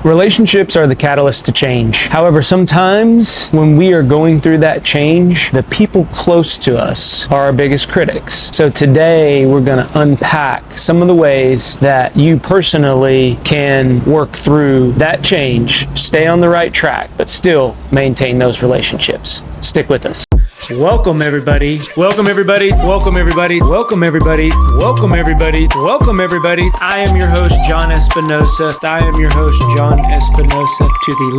Relationships are the catalyst to change. However, sometimes when we are going through that change, the people close to us are our biggest critics. So today we're going to unpack some of the ways that you personally can work through that change, stay on the right track, but still maintain those relationships. Stick with us. Welcome everybody. Welcome everybody. Welcome everybody. Welcome everybody. Welcome everybody. Welcome everybody. I am your host, John Espinosa. I am your host, John Espinosa, to the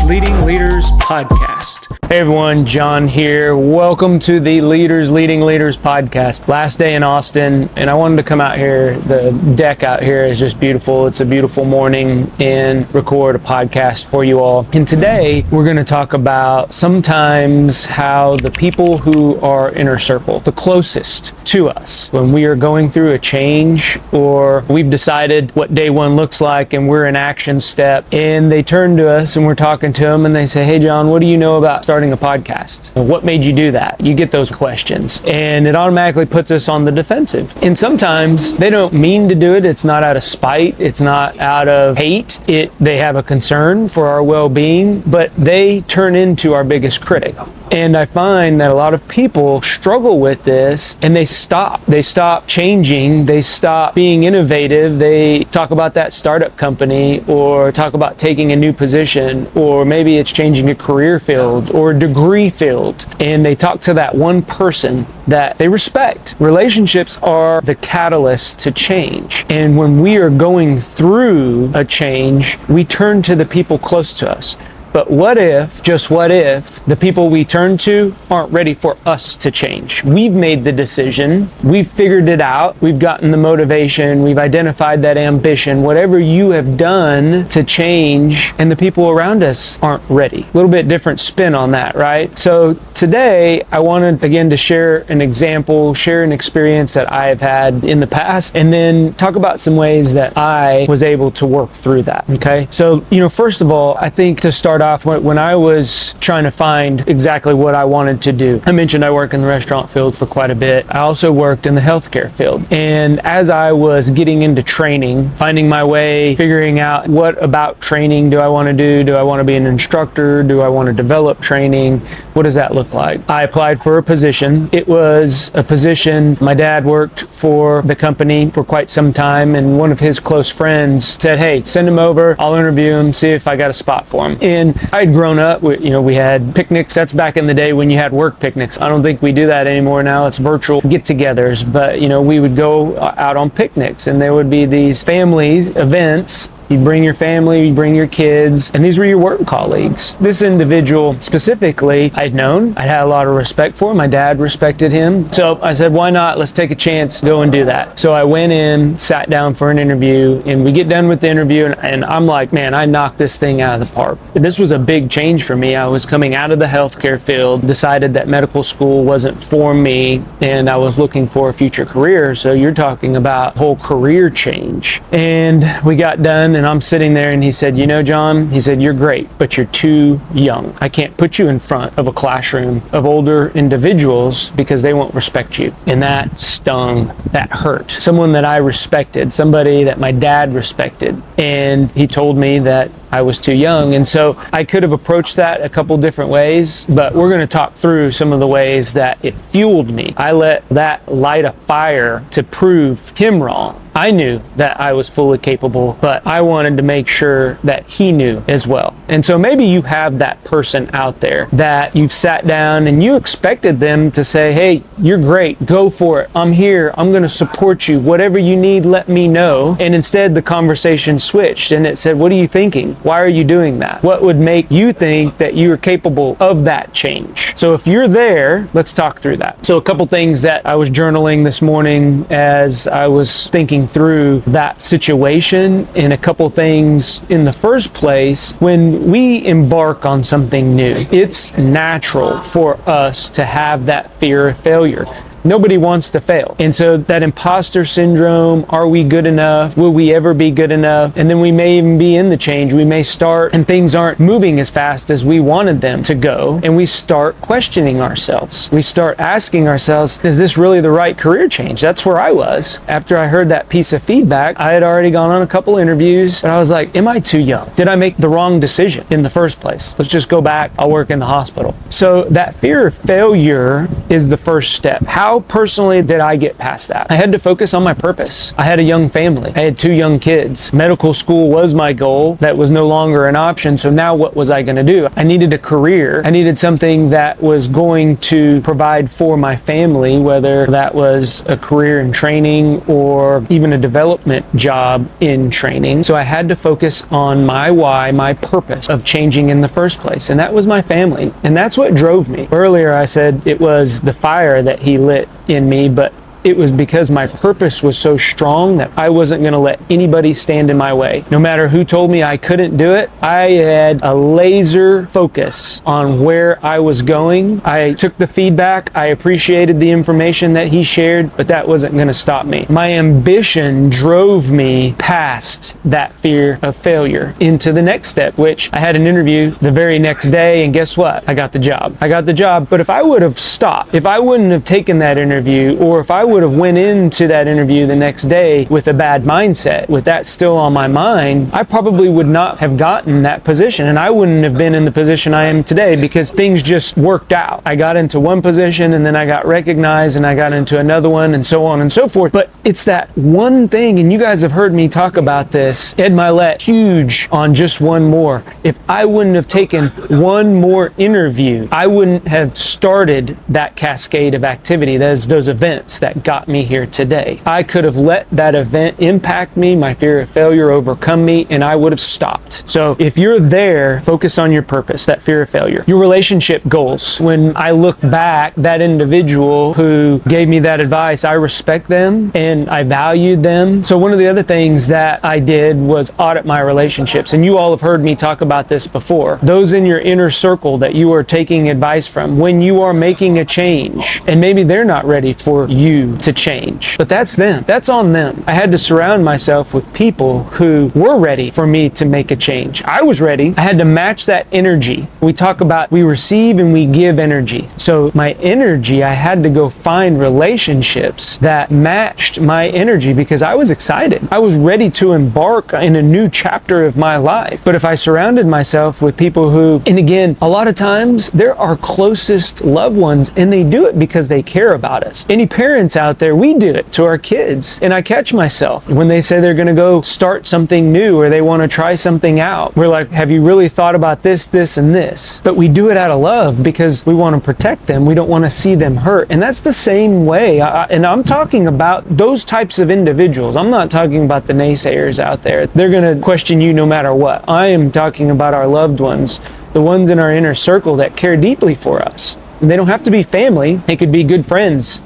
Leading Leaders podcast. Hey everyone, John here. Welcome to the Leading Leaders podcast. Last day in Austin, and I wanted to come out here. The deck out here is just beautiful. It's a beautiful morning and record a podcast for you all. And today we're going to talk about sometimes how the people who are inner circle, the closest to us, when we are going through a change or we've decided what day one looks like and we're in action step, and they turn to us and we're talking to them and they say, hey John, what do you know about starting a podcast? What made you do that? You get those questions and it automatically puts us on the defensive. And sometimes they don't mean to do it. It's not out of spite. It's not out of hate. They have a concern for our well-being, but they turn into our biggest critic. And I find that a lot of people struggle with this and they stop. They stop changing. They stop being innovative. They talk about that startup company or talk about taking a new position, or maybe it's changing a career field or a degree field. And they talk to that one person that they respect. Relationships are the catalyst to change. And when we are going through a change, we turn to the people close to us. But what if, just what if, the people we turn to aren't ready for us to change? We've made the decision, we've figured it out, we've gotten the motivation, we've identified that ambition, whatever you have done to change, and the people around us aren't ready. A little bit different spin on that, right? So today, I wanted, again, to share an example, share an experience that I have had in the past, and then talk about some ways that I was able to work through that, okay? So, first of all, I think to start off, when I was trying to find exactly what I wanted to do, I mentioned I work in the restaurant field for quite a bit. I also worked in the healthcare field. And as I was getting into training, finding my way, figuring out what about training do I want to do? Do I want to be an instructor? Do I want to develop training? What does that look like? I applied for a position. It was a position, my dad worked for the company for quite some time, and one of his close friends said, hey, send him over, I'll interview him, see if I got a spot for him. And I'd grown up, we had picnics. That's back in the day when you had work picnics. I don't think we do that anymore now. It's virtual get-togethers, but we would go out on picnics and there would be these family events. You'd bring your family, you'd bring your kids, and these were your work colleagues. This individual specifically, I'd known, I had a lot of respect for. My dad respected him. So I said, why not? Let's take a chance, go and do that. So I went in, sat down for an interview, and we get done with the interview, and I'm like, man, I knocked this thing out of the park. This was a big change for me. I was coming out of the healthcare field, decided that medical school wasn't for me, and I was looking for a future career. So you're talking about whole career change. And we got done, and I'm sitting there and he said, John, he said, you're great, but you're too young. I can't put you in front of a classroom of older individuals because they won't respect you. And that stung, that hurt. Someone that I respected, somebody that my dad respected. And he told me that I was too young. And so I could have approached that a couple different ways, but we're going to talk through some of the ways that it fueled me. I let that light a fire to prove him wrong. I knew that I was fully capable, but I wanted to make sure that he knew as well. And so maybe you have that person out there that you've sat down and you expected them to say, hey, you're great, go for it. I'm here, I'm going to support you. Whatever you need, let me know. And instead the conversation switched and it said, what are you thinking? Why are you doing that? What would make you think that you are capable of that change? So if you're there, let's talk through that. So a couple things that I was journaling this morning as I was thinking through that situation, and a couple things in the first place. When we embark on something new, it's natural for us to have that fear of failure. Nobody wants to fail. And so that imposter syndrome, are we good enough? Will we ever be good enough? And then we may even be in the change. We may start and things aren't moving as fast as we wanted them to go. And we start questioning ourselves. We start asking ourselves, is this really the right career change? That's where I was. After I heard that piece of feedback, I had already gone on a couple interviews, but I was like, am I too young? Did I make the wrong decision in the first place? Let's just go back. I'll work in the hospital. So that fear of failure is the first step. How personally did I get past that? I had to focus on my purpose. I had a young family. I had 2 young kids. Medical school was my goal. That was no longer an option. So now what was I going to do? I needed a career. I needed something that was going to provide for my family, whether that was a career in training or even a development job in training. So I had to focus on my why, my purpose of changing in the first place. And that was my family. And that's what drove me. Earlier I said it was the fire that he lit in me, but it was because my purpose was so strong that I wasn't going to let anybody stand in my way. No matter who told me I couldn't do it, I had a laser focus on where I was going. I took the feedback. I appreciated the information that he shared, but that wasn't going to stop me. My ambition drove me past that fear of failure into the next step, which I had an interview the very next day, and guess what? I got the job. I got the job, but if I would have stopped, if I wouldn't have taken that interview, or if I would have went into that interview the next day with a bad mindset, with that still on my mind, I probably would not have gotten that position, and I wouldn't have been in the position I am today because things just worked out. I got into one position and then I got recognized and I got into another one and so on and so forth. But it's that one thing, and you guys have heard me talk about this, Ed Milet, huge on just one more. If I wouldn't have taken one more interview, I wouldn't have started that cascade of activity, those events that got me here today. I could have let that event impact me, my fear of failure overcome me, and I would have stopped. So if you're there, focus on your purpose, that fear of failure. Your relationship goals. When I look back, that individual who gave me that advice, I respect them and I valued them. So one of the other things that I did was audit my relationships. And you all have heard me talk about this before. Those in your inner circle that you are taking advice from, when you are making a change, and maybe they're not ready for you to change, but that's them. That's on them. I had to surround myself with people who were ready for me to make a change. I was ready. I had to match that energy. We talk about we receive and we give energy. So my energy, I had to go find relationships that matched my energy because I was excited. I was ready to embark in a new chapter of my life. But if I surrounded myself with people who, and again, a lot of times they're our closest loved ones and they do it because they care about us. Any parents out there, we do it to our kids. And I catch myself when they say they're going to go start something new or they want to try something out. We're like, have you really thought about this, this, and this? But we do it out of love because we want to protect them. We don't want to see them hurt. And that's the same way. And I'm talking about those types of individuals. I'm not talking about the naysayers out there. They're going to question you no matter what. I am talking about our loved ones, the ones in our inner circle that care deeply for us. They don't have to be family. They could be good friends,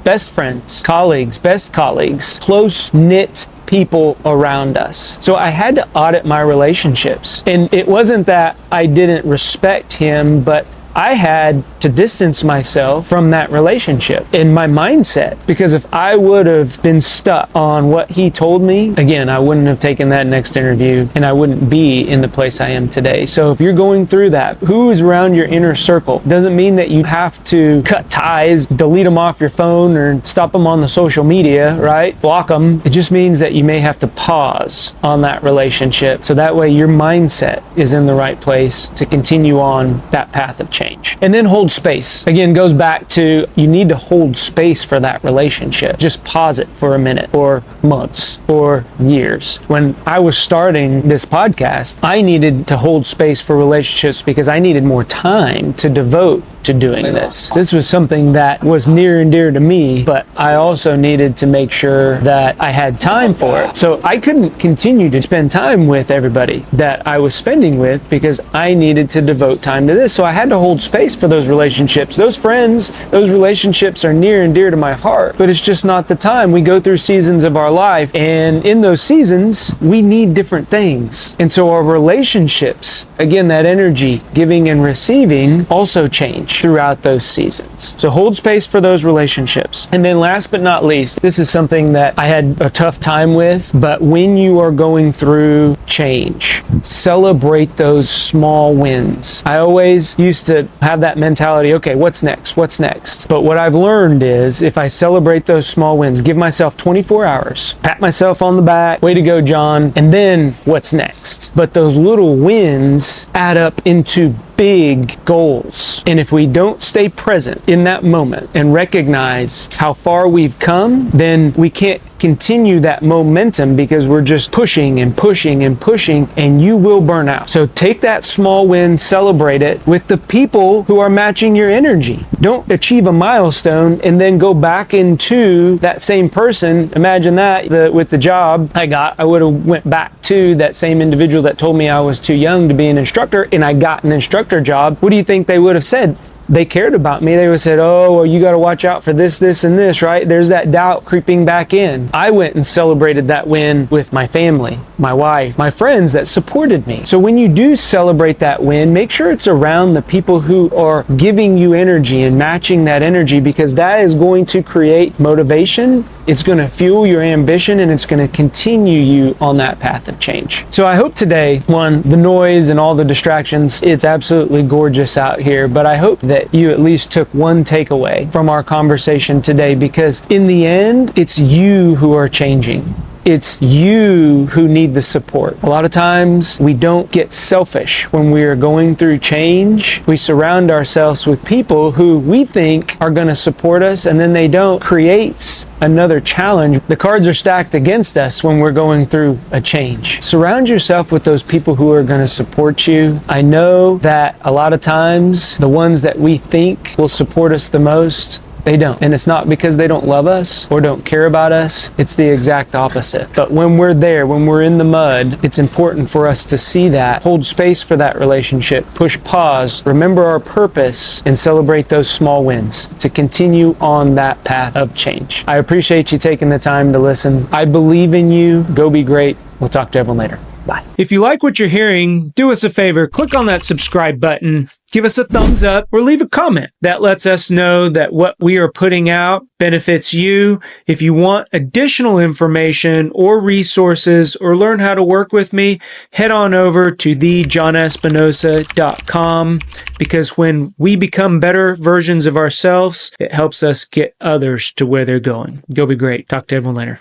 colleagues, best colleagues, close-knit people around us. So I had to audit my relationships. And it wasn't that I didn't respect him, but I had to distance myself from that relationship in my mindset, because if I would have been stuck on what he told me, again, I wouldn't have taken that next interview and I wouldn't be in the place I am today. So if you're going through that, who is around your inner circle? Doesn't mean that you have to cut ties, delete them off your phone, or stop them on the social media, right? Block them. It just means that you may have to pause on that relationship so that way your mindset is in the right place to continue on that path of change. And then hold space. Again, goes back to you need to hold space for that relationship. Just pause it for a minute or months or years. When I was starting this podcast, I needed to hold space for relationships because I needed more time to devote to doing this. This was something that was near and dear to me, but I also needed to make sure that I had time for it. So I couldn't continue to spend time with everybody that I was spending with because I needed to devote time to this. So I had to hold space for those relationships. Those friends, those relationships are near and dear to my heart, but it's just not the time. We go through seasons of our life, and in those seasons, we need different things. And so our relationships, again, that energy, giving and receiving, also change. change throughout those seasons. So hold space for those relationships. And then last but not least, this is something that I had a tough time with, but when you are going through change, celebrate those small wins. I always used to have that mentality, okay, what's next? What's next? But what I've learned is if I celebrate those small wins, give myself 24 hours, pat myself on the back, way to go, John, and then what's next? But those little wins add up into big goals. And if we don't stay present in that moment and recognize how far we've come, then we can't continue that momentum because we're just pushing and pushing and pushing, and you will burn out. So take that small win, celebrate it with the people who are matching your energy. Don't achieve a milestone and then go back into that same person. Imagine that with the job I got, I would have went back to that same individual that told me I was too young to be an instructor, and I got an instructor job. What do you think they would have said? They cared about me. They would have said, oh, well, you got to watch out for this, this, and this, right? There's that doubt creeping back in. I went and celebrated that win with my family, my wife, my friends that supported me. So when you do celebrate that win, make sure it's around the people who are giving you energy and matching that energy, because that is going to create motivation. It's going to fuel your ambition, and it's going to continue you on that path of change. So I hope today, one, the noise and all the distractions, it's absolutely gorgeous out here, but I hope that you at least took one takeaway from our conversation today, because in the end, it's you who are changing. It's you who need the support. A lot of times we don't get selfish when we are going through change. We surround ourselves with people who we think are going to support us, and then they don't. Creates another challenge. The cards are stacked against us when we're going through a change. Surround yourself with those people who are going to support you. I know that a lot of times the ones that we think will support us the most, they don't. And it's not because they don't love us or don't care about us. It's the exact opposite. But when we're there, when we're in the mud, it's important for us to see that, hold space for that relationship, push pause, remember our purpose, and celebrate those small wins to continue on that path of change. I appreciate you taking the time to listen. I believe in you. Go be great. We'll talk to everyone later. Bye. If you like what you're hearing, do us a favor, click on that subscribe button, give us a thumbs up, or leave a comment. That lets us know that what we are putting out benefits you. If you want additional information or resources or learn how to work with me, head on over to thejohnespinosa.com, because when we become better versions of ourselves, it helps us get others to where they're going. Go be great. Talk to everyone later.